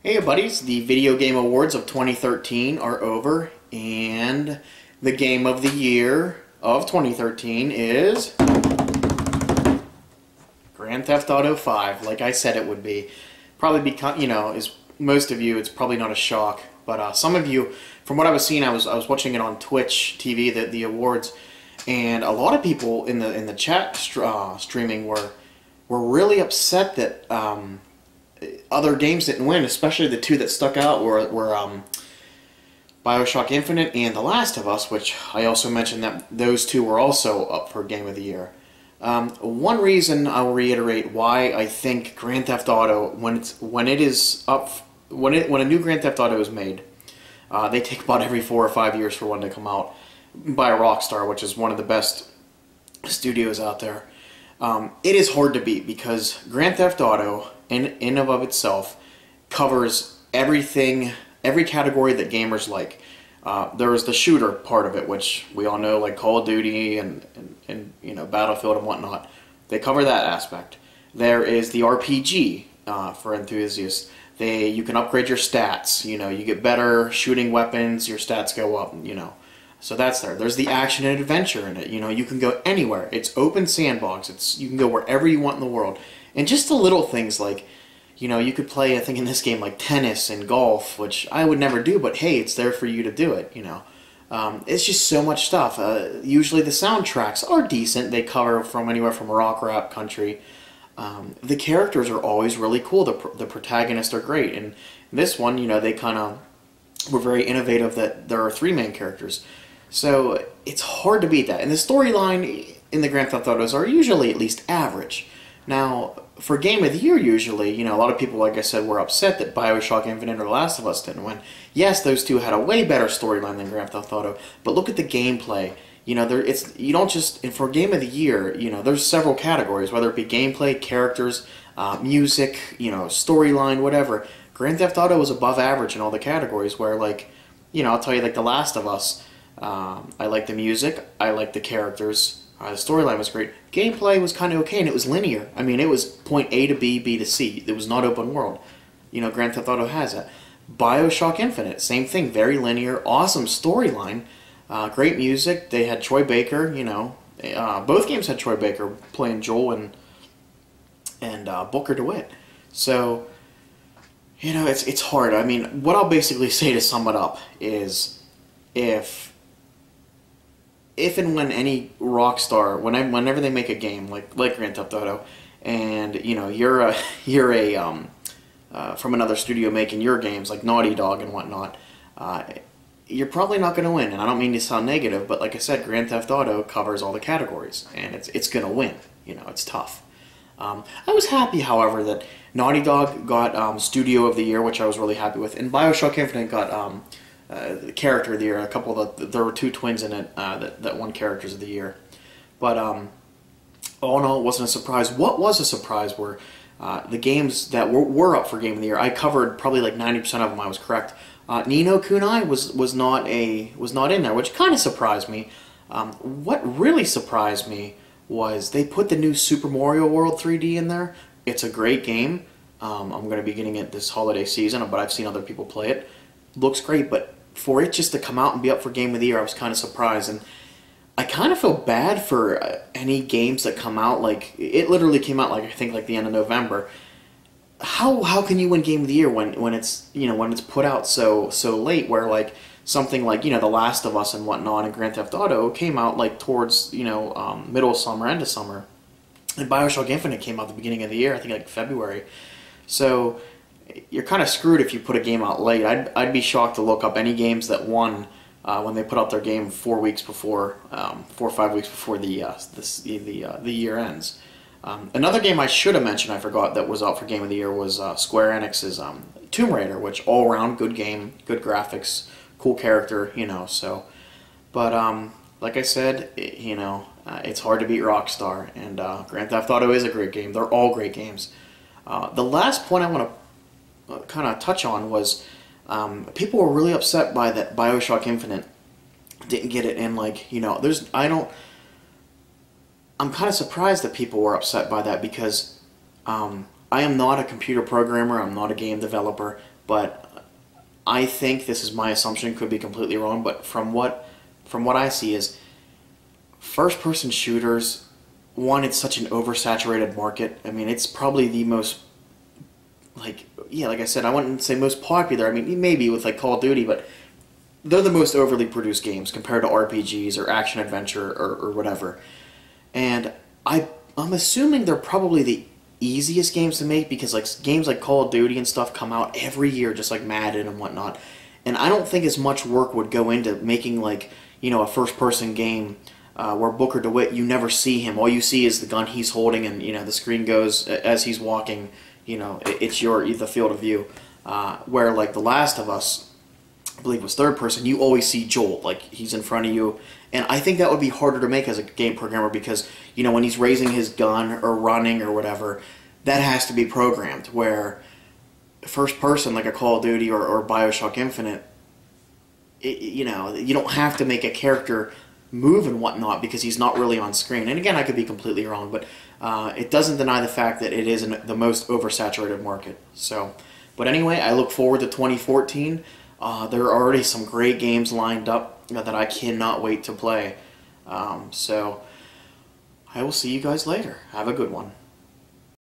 Hey buddies, the Video Game Awards of 2013 are over, and the game of the year of 2013 is Grand Theft Auto 5, like I said it would be. Probably because, as most of you, it's probably not a shock, but some of you, from what I was seeing, I was watching it on Twitch TV, the awards, and a lot of people in the chat streaming were really upset that other games didn't win, especially the two that stuck out were BioShock Infinite and The Last of Us, which I also mentioned that those two were also up for Game of the Year. One reason I'll reiterate why I think Grand Theft Auto, when a new Grand Theft Auto is made, they take about every 4 or 5 years for one to come out by Rockstar, which is one of the best studios out there. It is hard to beat because Grand Theft Auto, in and of itself, covers everything, every category that gamers like. There is the shooter part of it, which we all know, like Call of Duty and Battlefield and whatnot. They cover that aspect. There is the RPG for enthusiasts. You can upgrade your stats. You get better shooting weapons. Your stats go up. So that's there. There's the action and adventure in it. You can go anywhere. It's open sandbox. You can go wherever you want in the world. And just the little things like, you could play, I think in this game, like tennis and golf, which I would never do, but hey, it's there for you to do it, It's just so much stuff. Usually the soundtracks are decent. They cover from anywhere from rock, rap, country. The characters are always really cool. The protagonists are great. And this one, they kind of were very innovative that there are 3 main characters. So it's hard to beat that. And the storyline in the Grand Theft Autos are usually at least average. Now, for Game of the Year, usually, a lot of people, like I said, were upset that BioShock Infinite or The Last of Us didn't win. Yes, those two had a way better storyline than Grand Theft Auto, but look at the gameplay. You don't just, and for Game of the Year, there's several categories, whether it be gameplay, characters, music, storyline, whatever. Grand Theft Auto was above average in all the categories, where, I'll tell you, like The Last of Us, I like the music, I like the characters. The storyline was great. Gameplay was kind of okay, and it was linear. I mean, it was point A to B, B to C. It was not open world. Grand Theft Auto has that. BioShock Infinite, same thing. Very linear, awesome storyline, great music. They had Troy Baker. Both games had Troy Baker playing Joel and Booker DeWitt. So, it's hard. I mean, what I'll basically say to sum it up is, if and when any Rockstar, whenever they make a game like Grand Theft Auto, and you're from another studio making your games like Naughty Dog and whatnot, you're probably not going to win. And I don't mean to sound negative, but like I said, Grand Theft Auto covers all the categories, and it's going to win. It's tough. I was happy, however, that Naughty Dog got Studio of the Year, which I was really happy with, and BioShock Infinite got Character of the Year. There were 2 twins in it that won Characters of the Year. But all in all, it wasn't a surprise. What was a surprise were the games that were up for Game of the Year. I covered probably like 90% of them. I was correct. Ni no Kunai was not in there, which kind of surprised me. What really surprised me was they put the new Super Mario World 3D in there. It's a great game. I'm going to be getting it this holiday season, but I've seen other people play it. Looks great, but for it just to come out and be up for Game of the Year, I was kind of surprised. And I kind of feel bad for any games that come out, like, it literally came out, I think, the end of November. How can you win Game of the Year when it's, when it's put out so late, where, something like, The Last of Us and whatnot and Grand Theft Auto came out, towards, middle of summer, end of summer. And BioShock Infinite came out the beginning of the year, I think, February. So you're kind of screwed if you put a game out late. I'd be shocked to look up any games that won when they put out their game 4 weeks before, 4 or 5 weeks before the year ends. Another game I should have mentioned, I forgot, that was out for Game of the Year was Square Enix's Tomb Raider, which all around good game, good graphics, cool character, So, but like I said, it's hard to beat Rockstar, and Grand Theft Auto is a great game. They're all great games. The last point I want to kind of touch on was people were really upset by that BioShock Infinite didn't get it in, I'm kind of surprised that people were upset by that, because I am not a computer programmer, I'm not a game developer, but I think this is my assumption, could be completely wrong, but from what I see is first-person shooters, one, it's such an oversaturated market. I mean, it's probably the most, like, yeah, like I said, I wouldn't say most popular. I mean, maybe with like Call of Duty, but they're the most overly produced games compared to RPGs or action adventure or whatever. And I'm assuming they're probably the easiest games to make because like games like Call of Duty and stuff come out every year, just like Madden and whatnot. And I don't think as much work would go into making like, you know, a first-person game where Booker DeWitt, you never see him. All you see is the gun he's holding, and you know the screen goes as he's walking. You know, it's the field of view. Where like The Last of Us, I believe was third person, you always see Joel, like he's in front of you. And I think that would be harder to make as a game programmer because, you know, when he's raising his gun or running or whatever, that has to be programmed. Where first person, like a Call of Duty or Bioshock Infinite, you know, you don't have to make a character move and whatnot because he's not really on screen. And again, I could be completely wrong, but it doesn't deny the fact that it is the most oversaturated market. So, but anyway, I look forward to 2014. There are already some great games lined up that I cannot wait to play. So I will see you guys later. Have a good one.